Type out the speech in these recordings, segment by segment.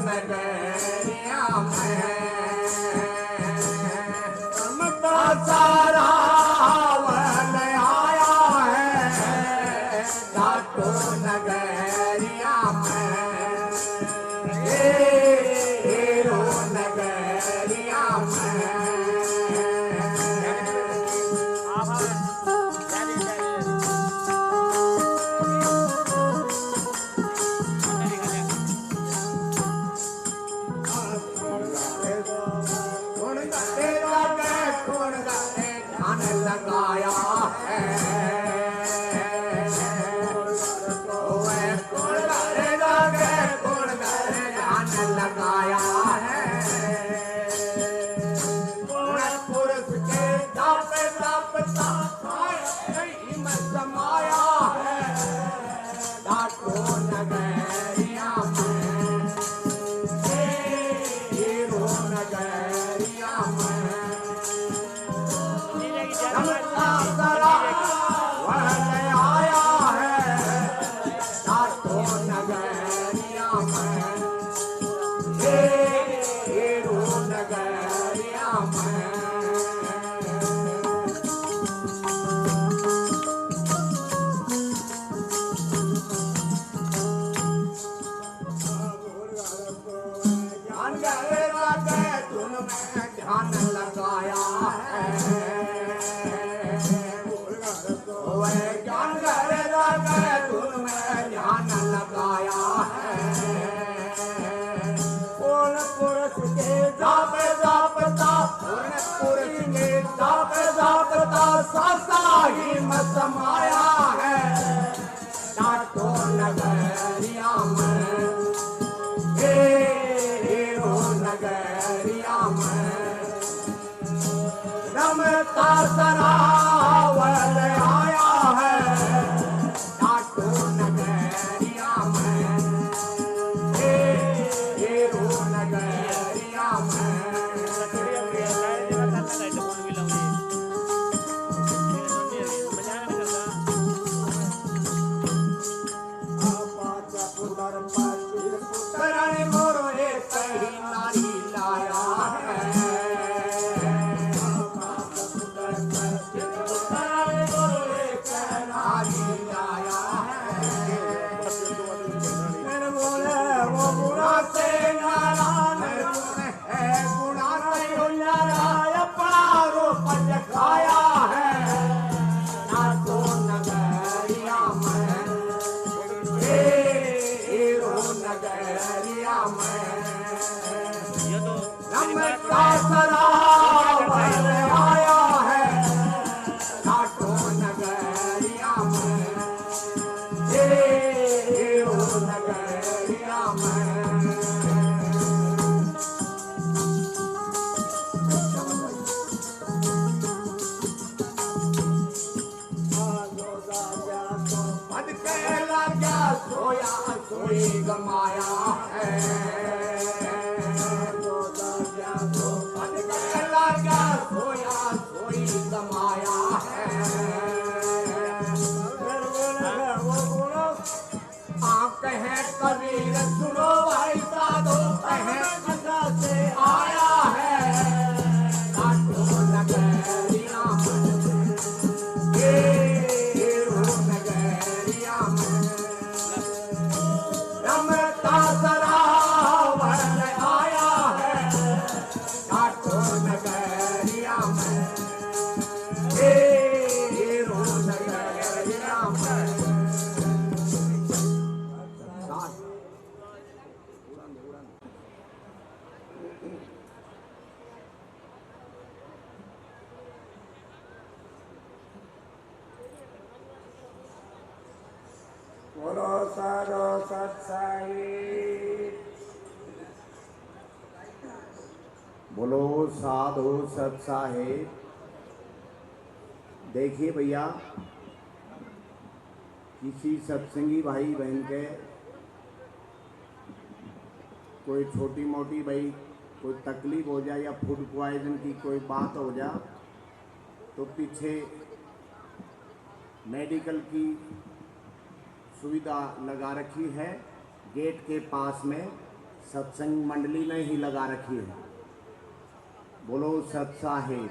नगरिया में सारा वन आया है घाटो नगरिया में हीरो नगरिया में लगाया है लगाया है पुरुष के तप समाया है घाटो नगरिया में हीरो नगरिया में आया है घाटो नगरिया में हीरो नगरिया में ध्यान लगाया है ज्ञान धुन में ध्यान लगाया है पुरुष के सासा ही मत समाया है घाटो नगरिया में हीरो नगरिया में रमता सरावल आया है घाटो नगरिया में हीरो नगरिया में आया है घाटो नगरिया में हीरो नगरिया में मद के लगा सोया सोई गमाया है सोया सोई कमाया है आप कहें कबीर सुनो भाई साधो कहें कथा से आया है घाटो नगरिया में हीरो नगरिया में रमता सरावल आया है घाटो नगरिया में हीरो नगरिया में बोलो साधो सत्साई बोलो साधु सत साहेब। देखिए भैया, किसी सत्संगी भाई बहन के कोई छोटी मोटी भाई कोई तकलीफ हो जाए या फूड पॉइजन की कोई बात हो जाए तो पीछे मेडिकल की सुविधा लगा रखी है। गेट के पास में सत्संग मंडली ने ही लगा रखी है। बोलो सत साहिब।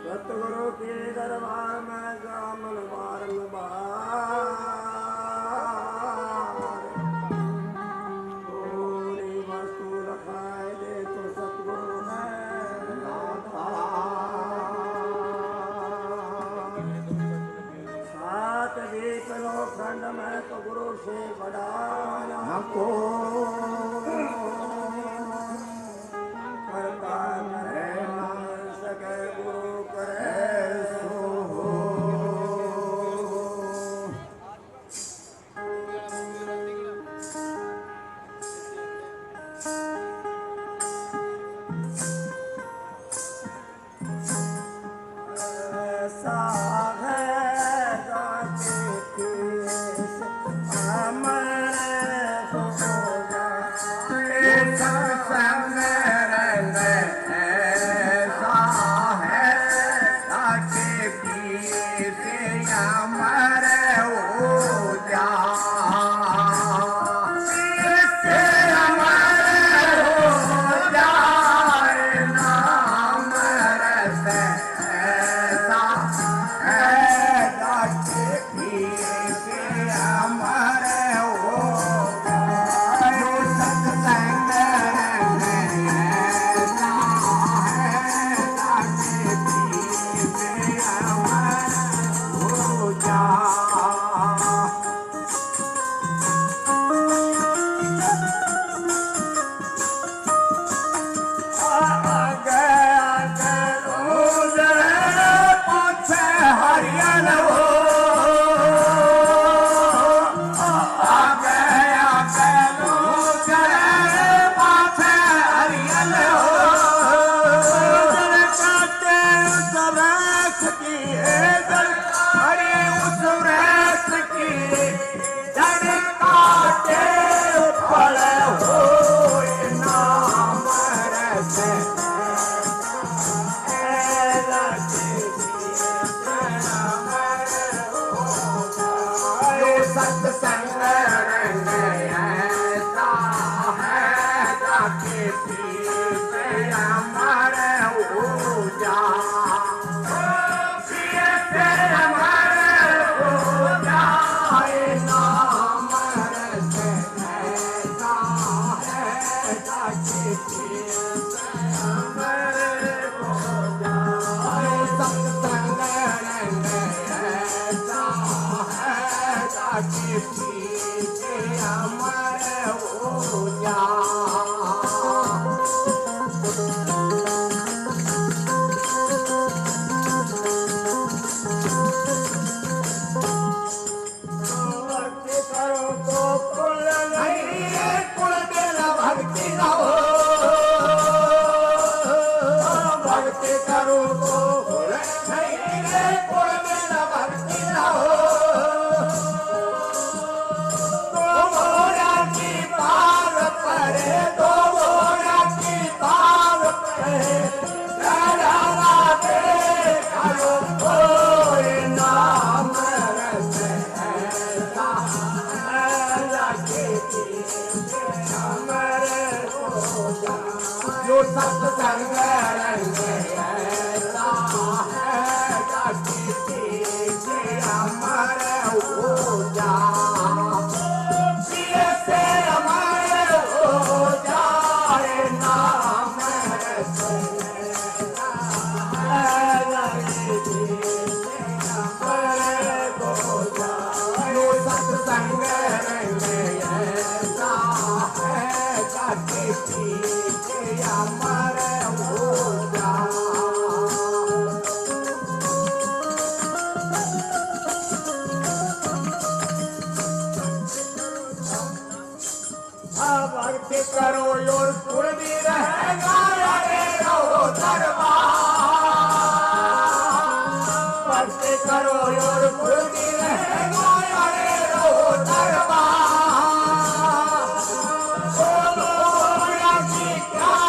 सतगुरु के दरबार में जामन बारंबार थोड़ी वस्तु रखाए दे तो सतगुरु है दाता। सात दीप लोखंड में तो गुरु से बड़ा हमको करता करे ना सके गुरु करे सो हो। ऐसा है जाके केस हमारे को जाए सत्संग रंग ऐसा है ताकि पिए से अमर हो जा। इससे अमर हो जाए नाम रस ऐसा है ताकि पिए से अमर हो जाए। जो सत्संग रंग ऐसा है ताकि पिए से अमर हो जा। सत्संग रंग ऐसा है ताकि पिए से अमर हो जा। पिए से अमर हो जाए नाम रस ऐसा है ताकि पिए से अमर हो जाए। सत्संग रंग ऐसा है ताकि पिए से अमर हो जा। भक्ति करो तो कुल नहीं कुल मेरा भक्ति न हो। भक्ति करो तो कुल नहीं कुल मेरा भक्ति न हो। दो मोरा की पार पड़े दो मोरा की पार पड़े लड़ा दे करो कोई नाम रस ऐसा लगे हमारे हो जा। जो सत्संग रंग ऐसा है ताकि पिए से अमर हो जा। पिए से अमर हो जाए नाम रस जो सत्संग रंग ऐसा है ताकि पिए से अमर हो जा। भक्ति करो और कुल भी रहेगा रे रहो दरबार। भक्ति करो और कुल भी रहेगा रे रहो दरबार। बोलो की क्या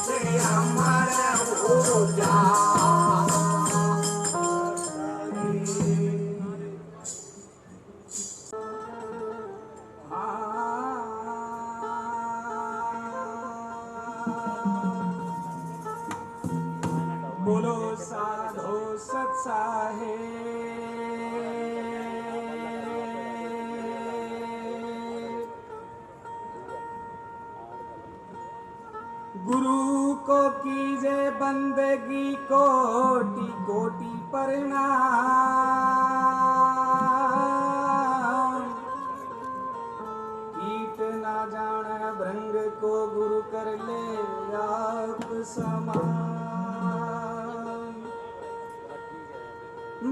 ते अमर ऊर्जा बोलो साधो सत साहे गुरु को कीजे बंदगी कोटि कोटि प्रणाम कीट ना जाने भृंग को गुरु कर ले आप समान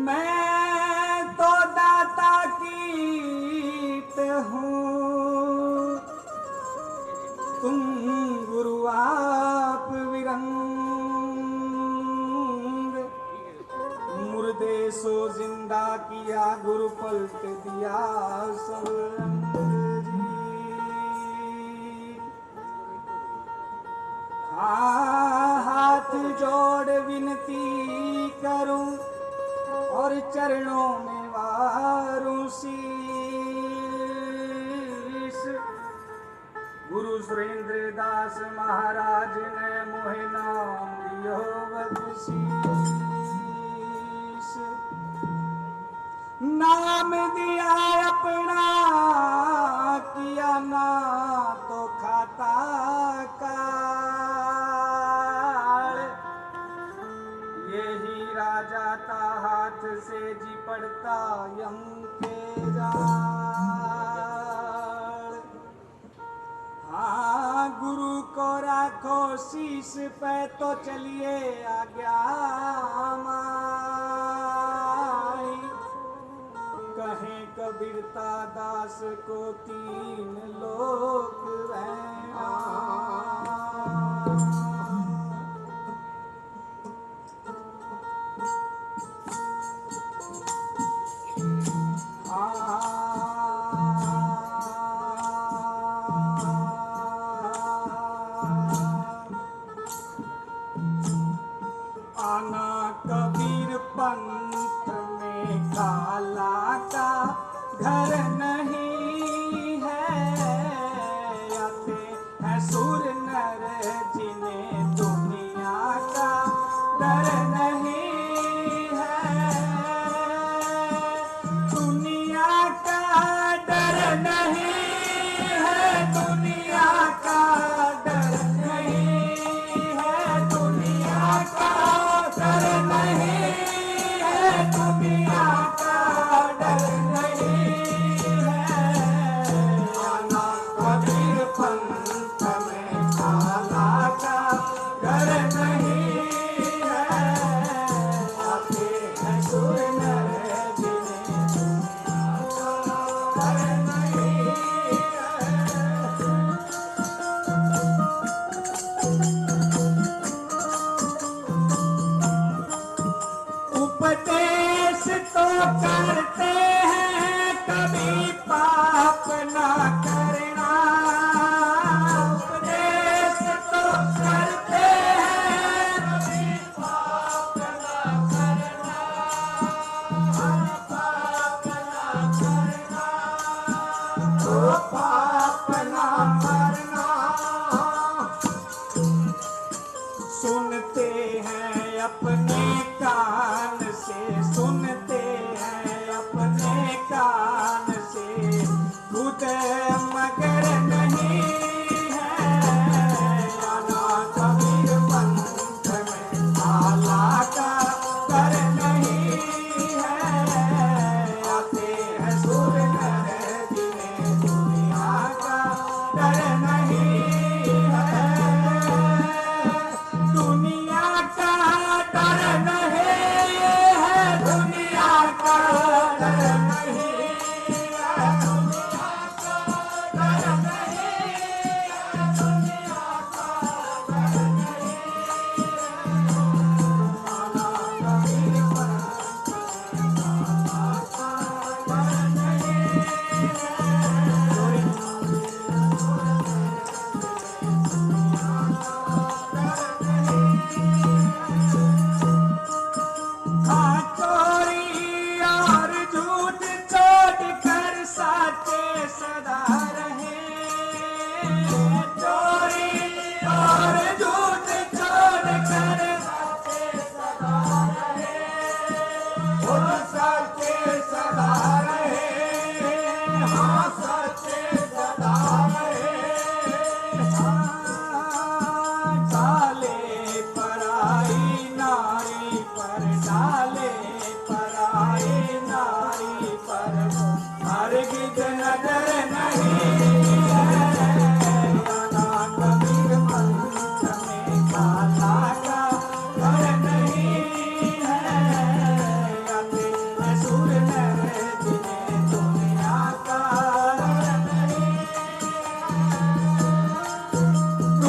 मैं तो दाता कीट हूँ तुम गुरु आप विरंग मुर्दे सो जिंदा किया गुरु पलट दिया सब रंग जी हाथ जोड़ विनती करूं और चरणों में वारूं शीश गुरु सुरेंद्र दास महाराज ने मोहे नाम दियो बख्शीश नाम दिया अपना किया ना तो खाता काल यही राजा था हाथ से जी पड़ता यम के जाल हाँ गुरु को राखो शीश पे तो चलिए आज्ञा माई कहें कबीरता दास को तीन लोक रहना आना कबीर पंथ में काला का घर नहीं है आते हैं सुर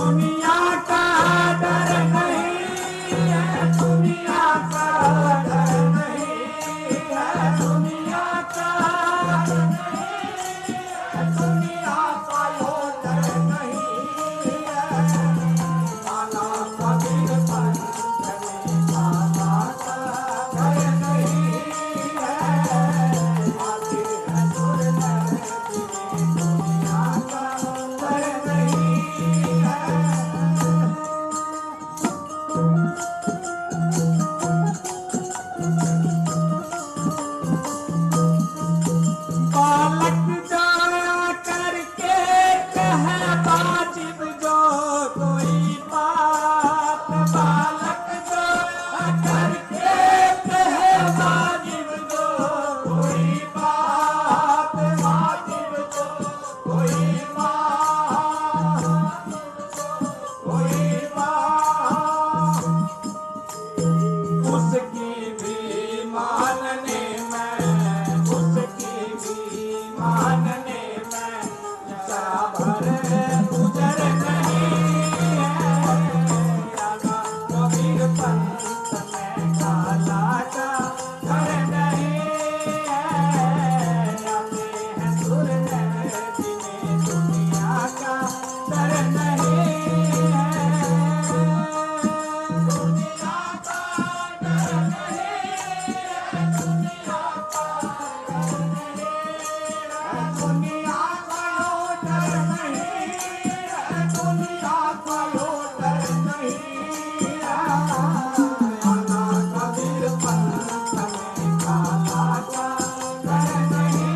दुनिया का डर नहीं है, दुनिया का डर नहीं है, दुनिया का डर नहीं है, दुनिया का यो डर नहीं है। काला कबीर पंथ में काला का डर नहीं है, आते हैं सुर नर जिन्हें दुनिया का डर नहीं है। बालक जाया करके कह वाजिब जो कोई बात, बालक जाया करके कह वाजिब जो कोई बात, वाजिब जो कोई बात, कोई बात, उसकी भी मानने में, उसकी भी मानने में जरा भर गुजर नहीं है। काला कबीर पंथ में काला का घर नहीं है, आते हैं सुर नर जिन्हें दुनिया का डर नहीं है। दुनिया का डर नहीं है, दुनिया का डर नहीं है, दुनिया का यो डर नहीं है, दुनिया का यो डर नहीं है। काला कबीर पंथ में काला का डर नहीं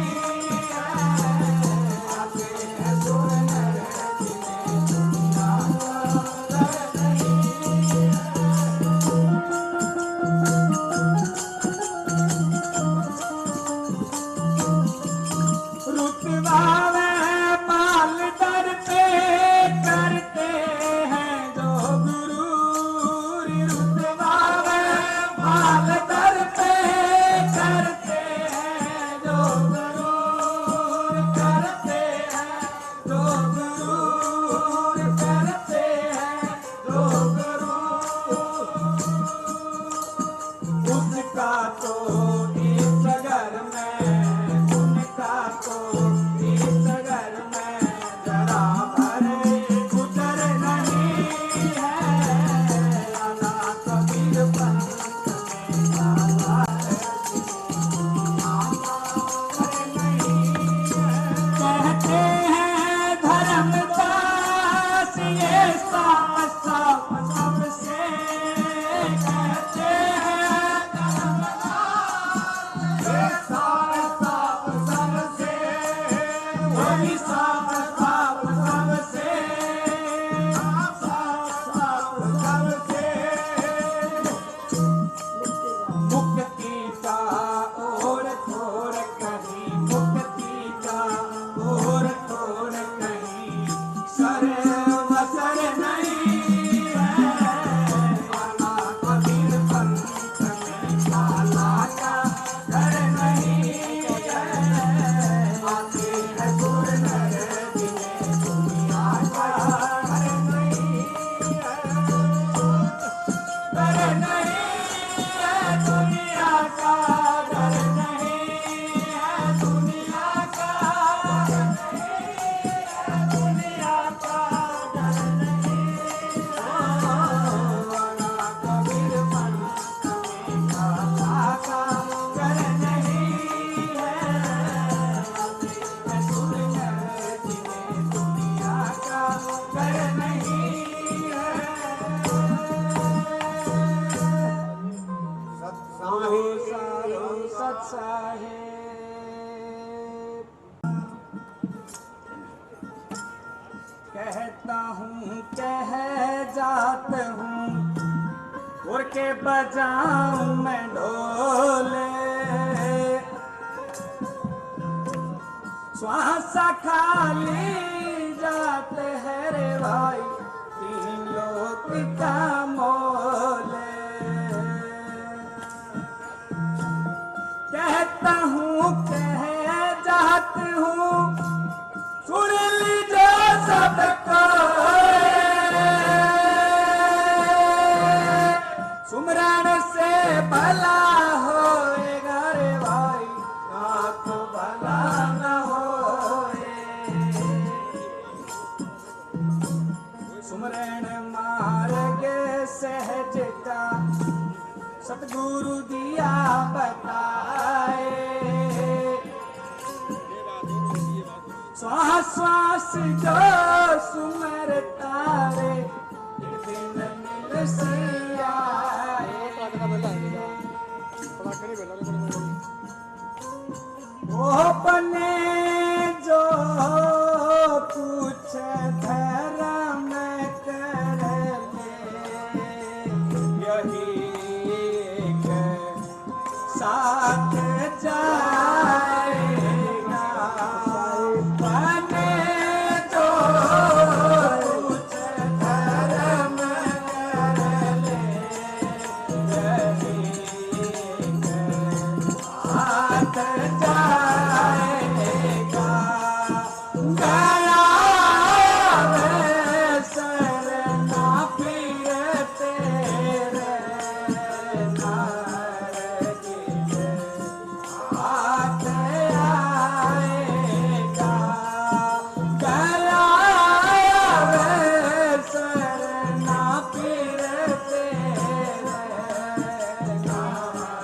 है, आते हैं सुर नर जिन्हें दुनिया का डर नहीं है। रुतबा में माल दर पे करते हैं जो गुरूर, रुतबा में माल दर पे करते हैं जो गुरूर, करते हैं जो गुरूर, करते हैं जो गुरूर। उसका तो इस घर में, उनका तो इस घर में जरा भर गुजर नहीं है। काला कबीर पंथ में काला डर नहीं है। कहते हैं धर्मदास ये साफ साफ सबसे, कहते हैं धर्मदास ये साफ साफ सबसे, वही साफ साफ सबसे, साफ साफ सबसे। मुक्ति का और थोड़ कहीं, मुक्ति का और थोड़ कहीं, सर वसर नहीं है। काला कबीर पंथ में काला का डर नहीं है, आते हैं सुर नर जिन्हें दुनिया का डर नहीं है। डर नहीं है, दुनिया का डर नहीं है, दुनिया का डर नहीं है, दुनिया का डर नहीं है। काला कबीर पंथ में काला का डर नहीं है, आते हैं सुर नर जिन्हें दुनिया का डर नहीं है। साहू साहू सत साहेब, कहता हूँ कह जात हूँ उड़ के बजाऊं मैं ढोले, श्वासा खाली जाते हैं रे भाई तीन लोग का मोले। कहता हूँ कह जात हूँ सुन लीजिए सबको, चरण मार्ग सहजता सतगुरु दिया बताए। श्वास श्वास जो सुमरता रे एक दिन मिल सियाए। वो बने जो कुछ धर्म कर ले यही एक साथ जाएगा। बने जो कुछ धर्म कर ले यही एक साथ जाएगा। गया मैं शरणा पीर तेरे नारद के हाथ आएगा। गया मैं शरणा पीर तेरे नारद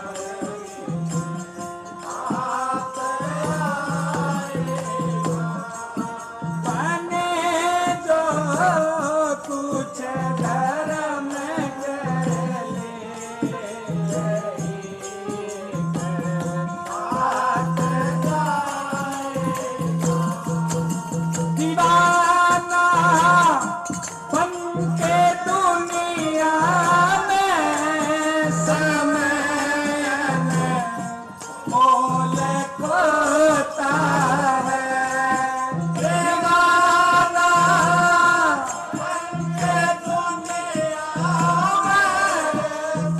बने जो कुछ धर्म कर ले हाथ जाएगा। दीवाना बन के दुनिया में समय मोल खोता है। दीवाना बन के दुनिया में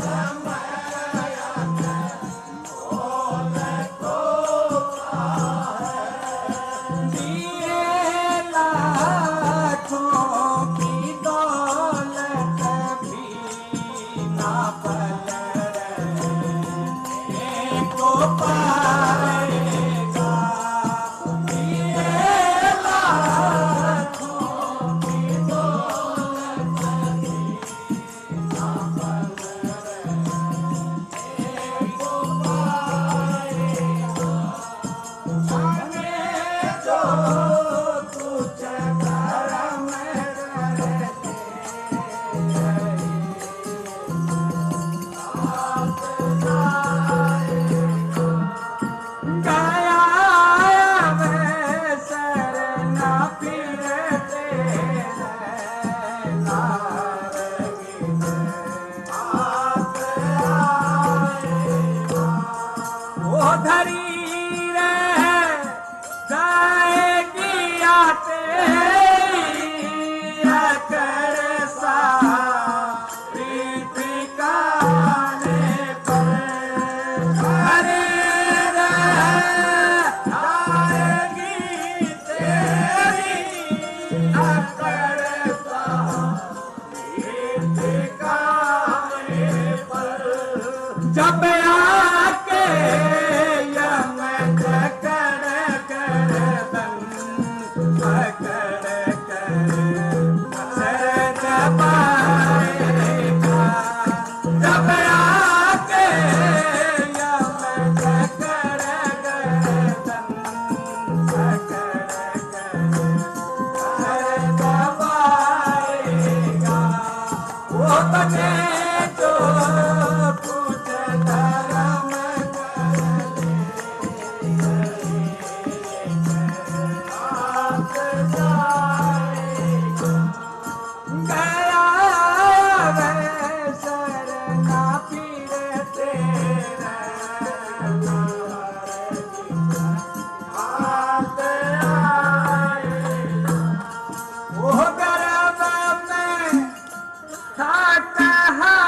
समय मोल खोता है। दिए लाखों की दौलत भी ना पलटने को पाएगा। दिए लाखों की दौलत भी ना पलटने को पाएगा। बने जो कुछ धर्म करते हाथ जाएगा। गया मैं शरणा पीर तेरे नारद के हाथ आएगा। वो धरी रह जाएगी तेरी अकड़ सारी ठिकाने पर। धरी रह जाएगी तेरी अकड़ सारी ठिकाने पर। जब आके यम जकड़ गर्दन पकड़ कर सर दबाएगा। जब आके यम जकड़ गर्दन पकड़ कर सर दबाएगा। वो बने जो कुछ धर्म कर ले हाथ जाएगा। गया मैं शरणा पीर तेरे नारद के हाथ आएगा। वो गर्भ में खाता है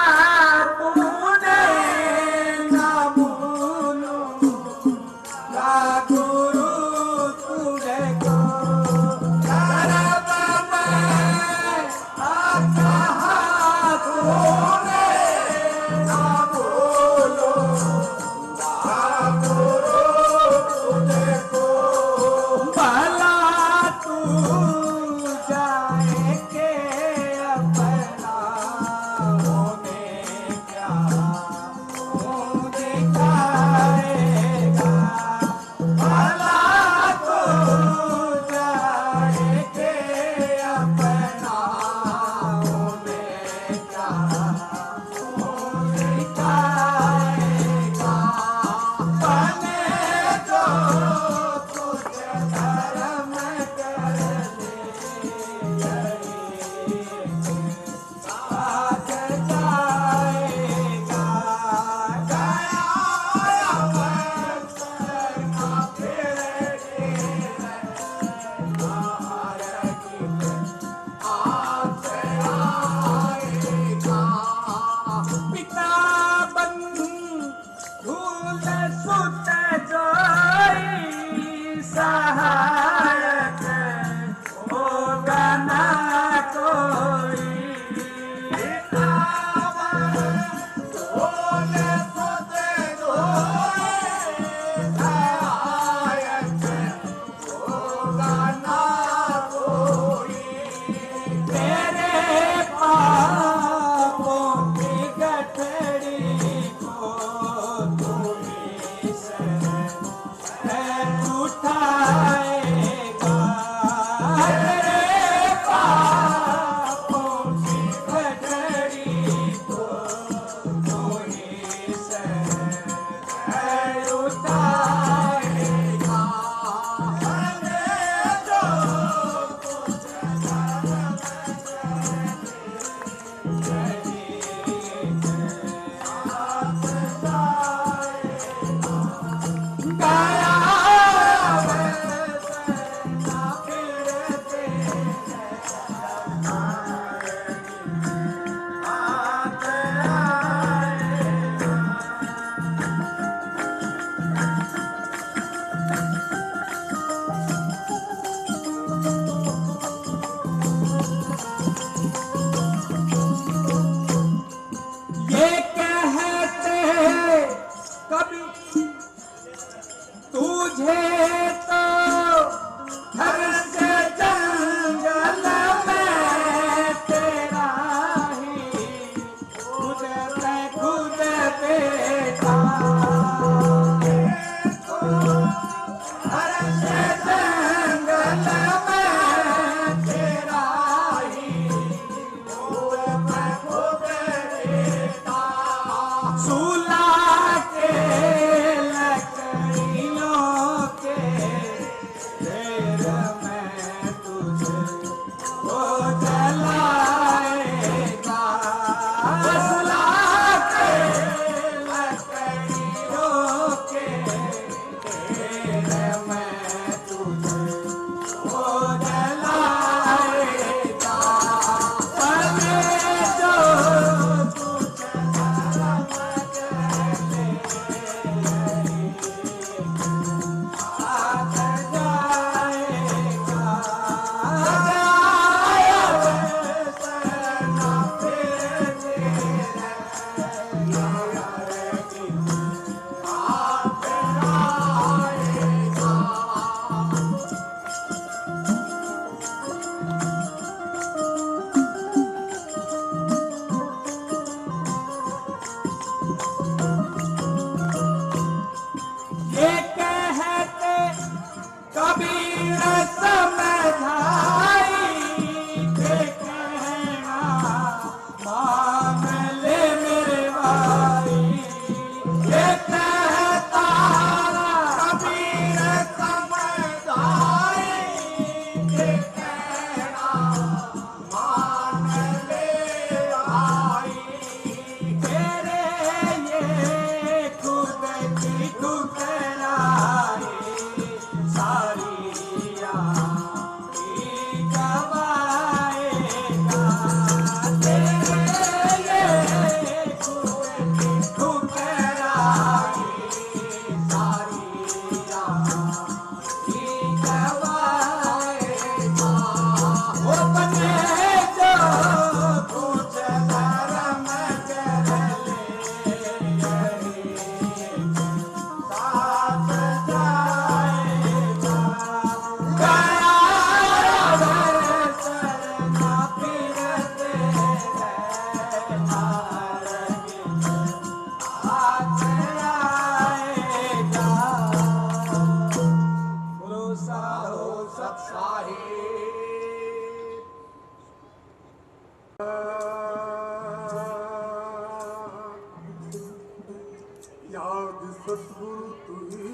सतगुरु तुही।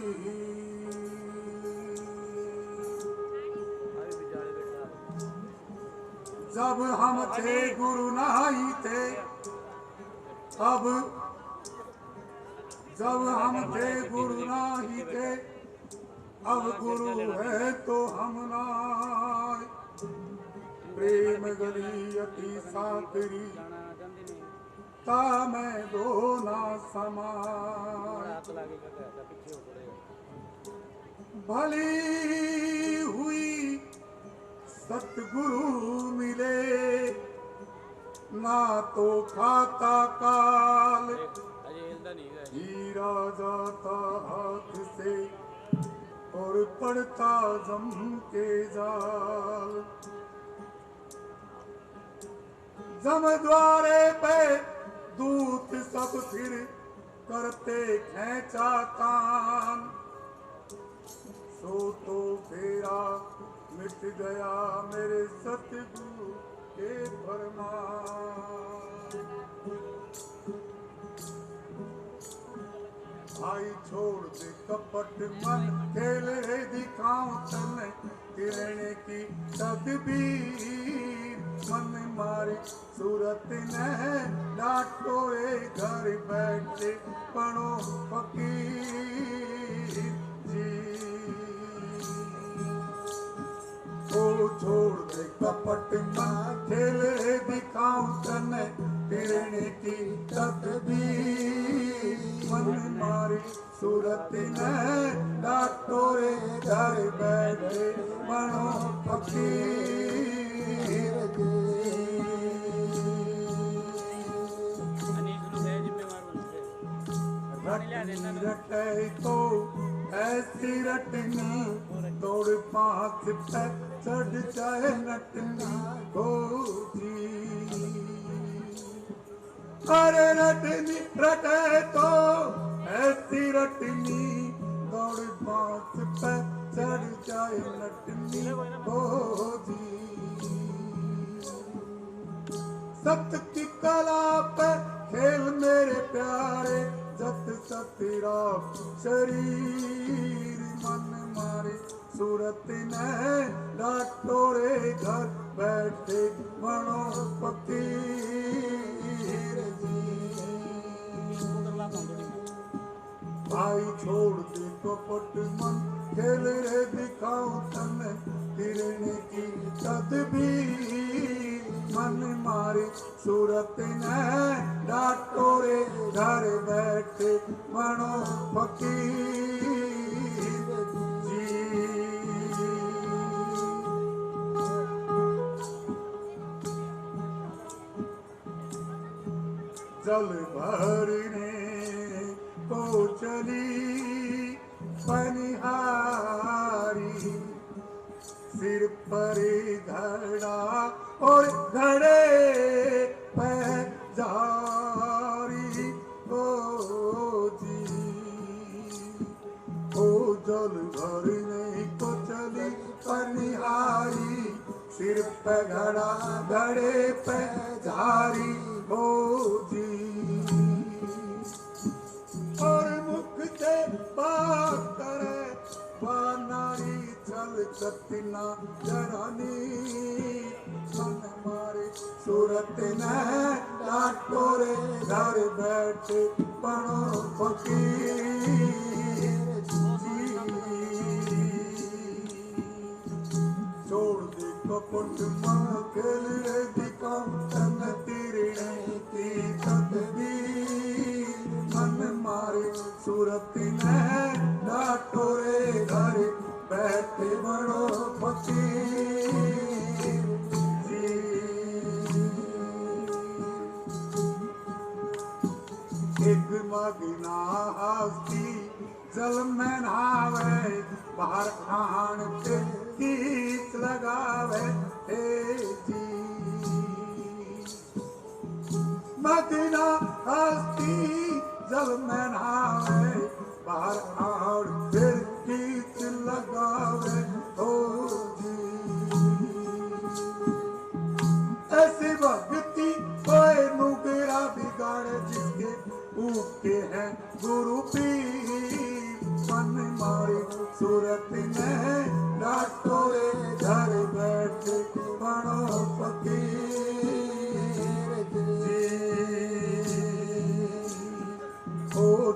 जब हम थे गुरु नहीं थे, अब जब हम थे गुरु नहीं थे, अब गुरु है तो हम नाय। प्रेम गली अति साकरी, ता मैं दो ना समाय। भली हुई सतगुरु मिले, ना तो खाता काल, हीरा जाता हाथ से और पड़ता जम के जाल। जम द्वारे पे दूत सब फिर करते खेचा तान, सो तो फेरा मिट गया मेरे सतगुरु के फरमान। भाई छोड़ दे कपट मन, खेले दिखाऊं तने गिरने की तदबीर। मन मारी सूरत ने डाटोरे, घर बैठे पढ़ो फकीर जी। ओ छोड़ दे कपट मन, खेले दिखाऊं तने गिरने की तदबीर। मन मारी सूरत ने डाटोरे, घर बैठे बनो फकीर रटे तो ऐसी रटनी, तोड़ पाँच पे चढ़ जाए नटनी हो जी। अरे रटनी रटे तो ऐसी रटनी, दौड़ बांस पे चढ़ जाए नटनी हो जी। सत्य की कला पे खेल मेरे प्यारे, जत सतरा शरीर। मन मारे सूरत ने डाटोरे, घर बैठे बनो फकीर जी। भाई छोड़ दे कपट मन, खेल रे दिखाऊं तने गिरने की तदबीर। मन मारे सूरत ने डाटोरे, घर बैठे बनो फकीर जी। जल भरने को चली पनिहारी, सिर पर घड़ा और घड़े पे जारी हो जी। ओ जल भरने को चली पनिहारी, सिर पे घड़ा घड़े पे जारी हो जी। और मुख से बात करे वानारी, चल चतना जरानी। मन मारे सूरत ने डाटोरे, घर बैठे बनो फकीर जी। छोड़ दे कपट मन, खेल रे दिखाऊं तने गिरने की तदबीर। मन मारे सूरत ने डाटोरे, घर बैठे बनो फकीर जी। एक मगना हस्ती जल में नहावे, बाहर आन के कीच लगावे हे जी। मगना हस्ती जल में नहावे, बाहर आन फिर कीच लगावे हो जी। ऐसी भक्ति कोई नुगरा बिगाड़े, जिसके ऊके हैं गुरु पीर।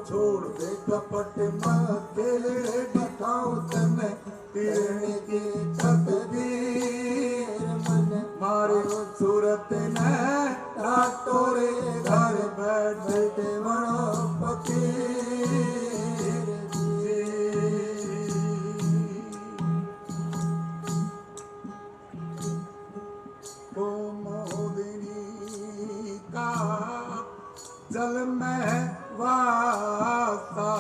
छोड़ दे कपट मन खेले दिखाऊं तने तिरने की तकदीर मन मारे सूरत ने रातोरे घर बैठे बनो फकीर जी। ओ मोदिनी का जल में वासा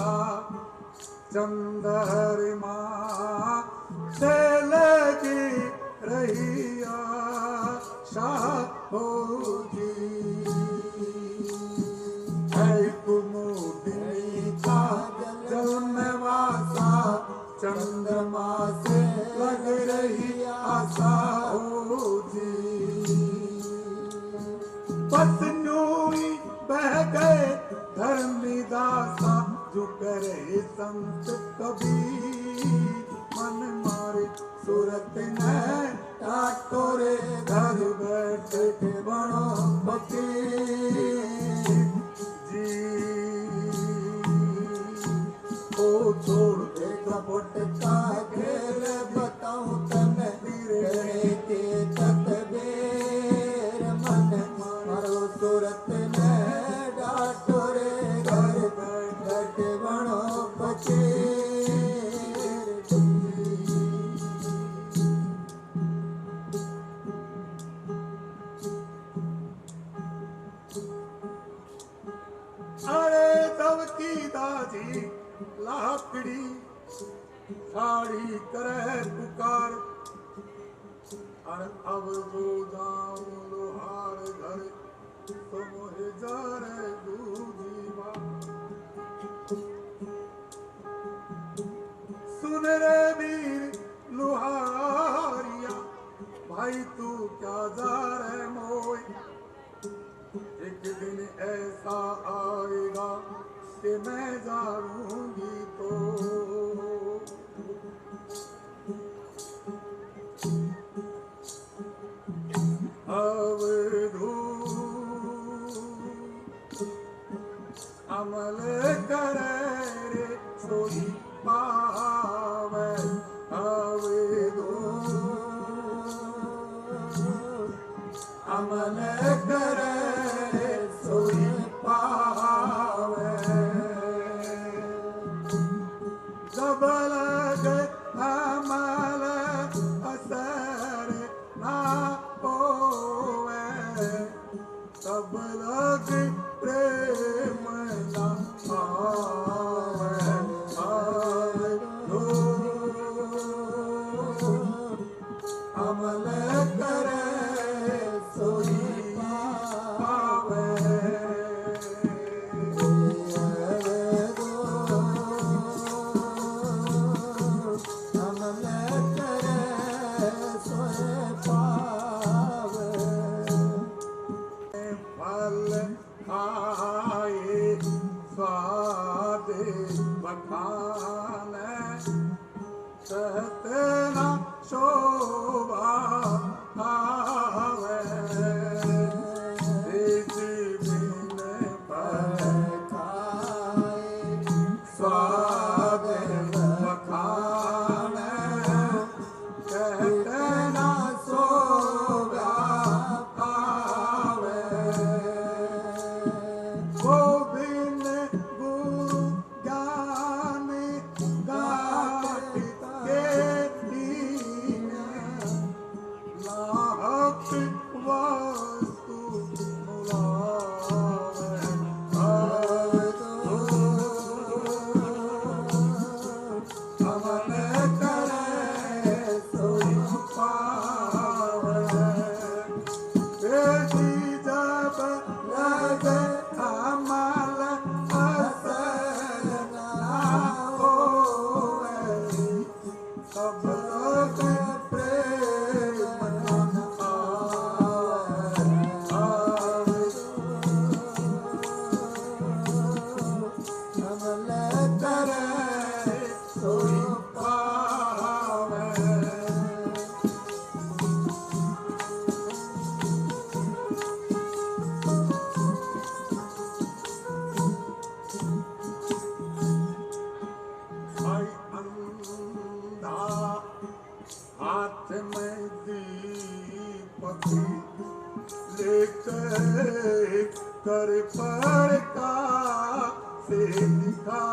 चंद्रमा से लगी रही आशा होगी। है कुमुदिनी का जल में वासा चंद्रमा से लग रही आशा होगी। बस यूं ही बह गए धर्मी दासा जो करे संत कबीर मन मारे सूरत ने टाटोरे घर बैठे बनो फकीर जी। ओ छोड़ दे कपट का खेल बताऊं तने तेरे के तकबीर मन मारो सूरत ने डाटोरे घर बैठे बनो फकीर जी। अरे तब की दाजी लाकड़ी साड़ी करे पुकार और अब जो जाऊं लोहार घर तो मोहे जा रे दूजीवा। सुन रे वीर लोहारिया भाई तू क्या जा रे मोय। एक दिन ऐसा आएगा कि मैं जाऊंगी तो अवधू अमल करे रे सोई पावे। अवधू अमल करे सोई पावे। जब लगे अमल असर ना होवे तब लगे प्रेम ना आवे। अमल करे सोई पावे। अमल करे सोई पावे। फल खाए स्वाद बखाने कहते ना शोभा आवे। बिन पर खाए स्वाद बखाने कहते ना शोभा आवे। वो बिन गुरु ज्ञान गाट के दीन लाहक कर पर का से दिखा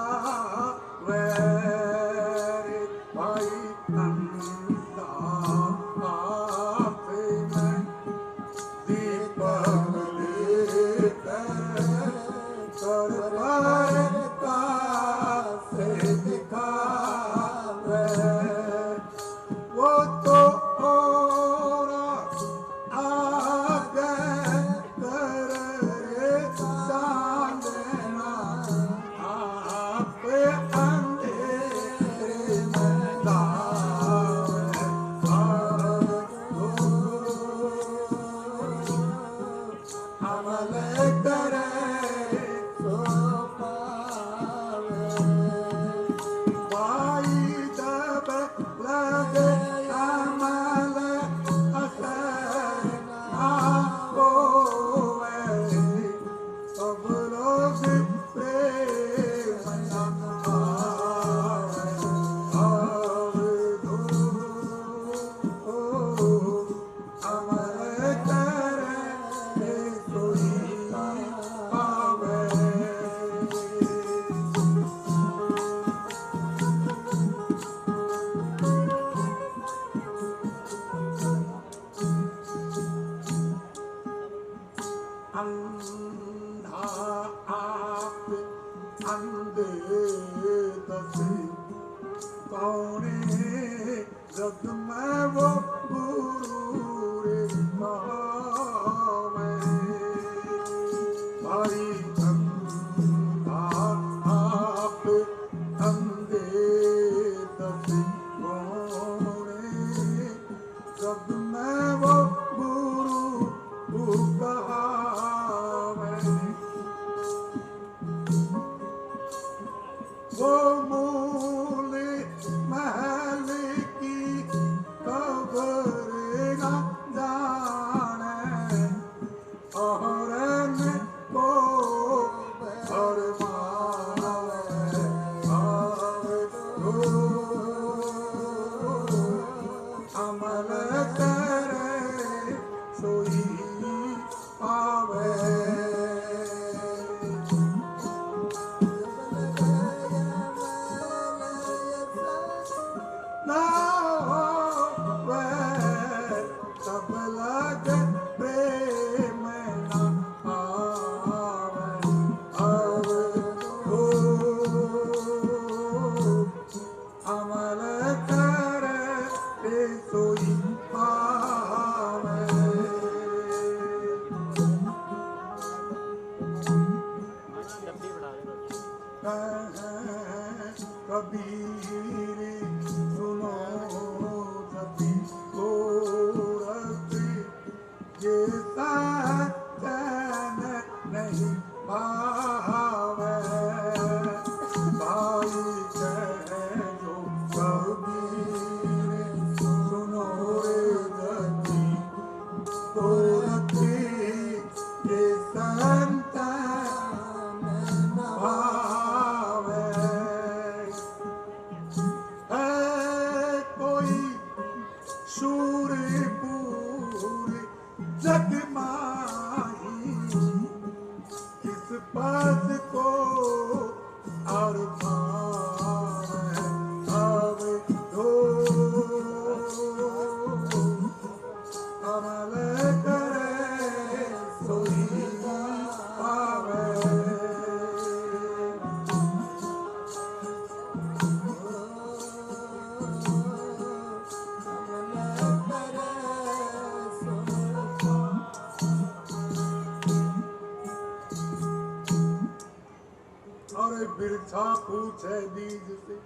रे भाई नंदा आपसे मैं दीपक लेकर कर पर का से दिखा वो तो और आगे कर रे चांदना आप अंधेरे में लावे अमल करे सो पावे भाई जब लगे अमल असर आपको सब लोग प्रेम अमल करे सोई पावे अंधा आप अंधे दसे कौने जग में वो गुरु रे पावे भाई अंधा आप अंधे दसे कौने जग में वो गुरु कहावे वो मूल महल की खबर न जाने और को फरमावे अमल करे सोई पावे ना होवे तब लगे प्रेम ना आवे अमल करे सोई पावे कबीर सुनो सती गोरख ये चैन नहीं भावे भाई जो कबीर सुनो सती गोरख ये संतान भावे कोई शूरपूर जग माही इस पद को और आवे दो अमल करे सोई पावे और बिरछा पूछे बीज से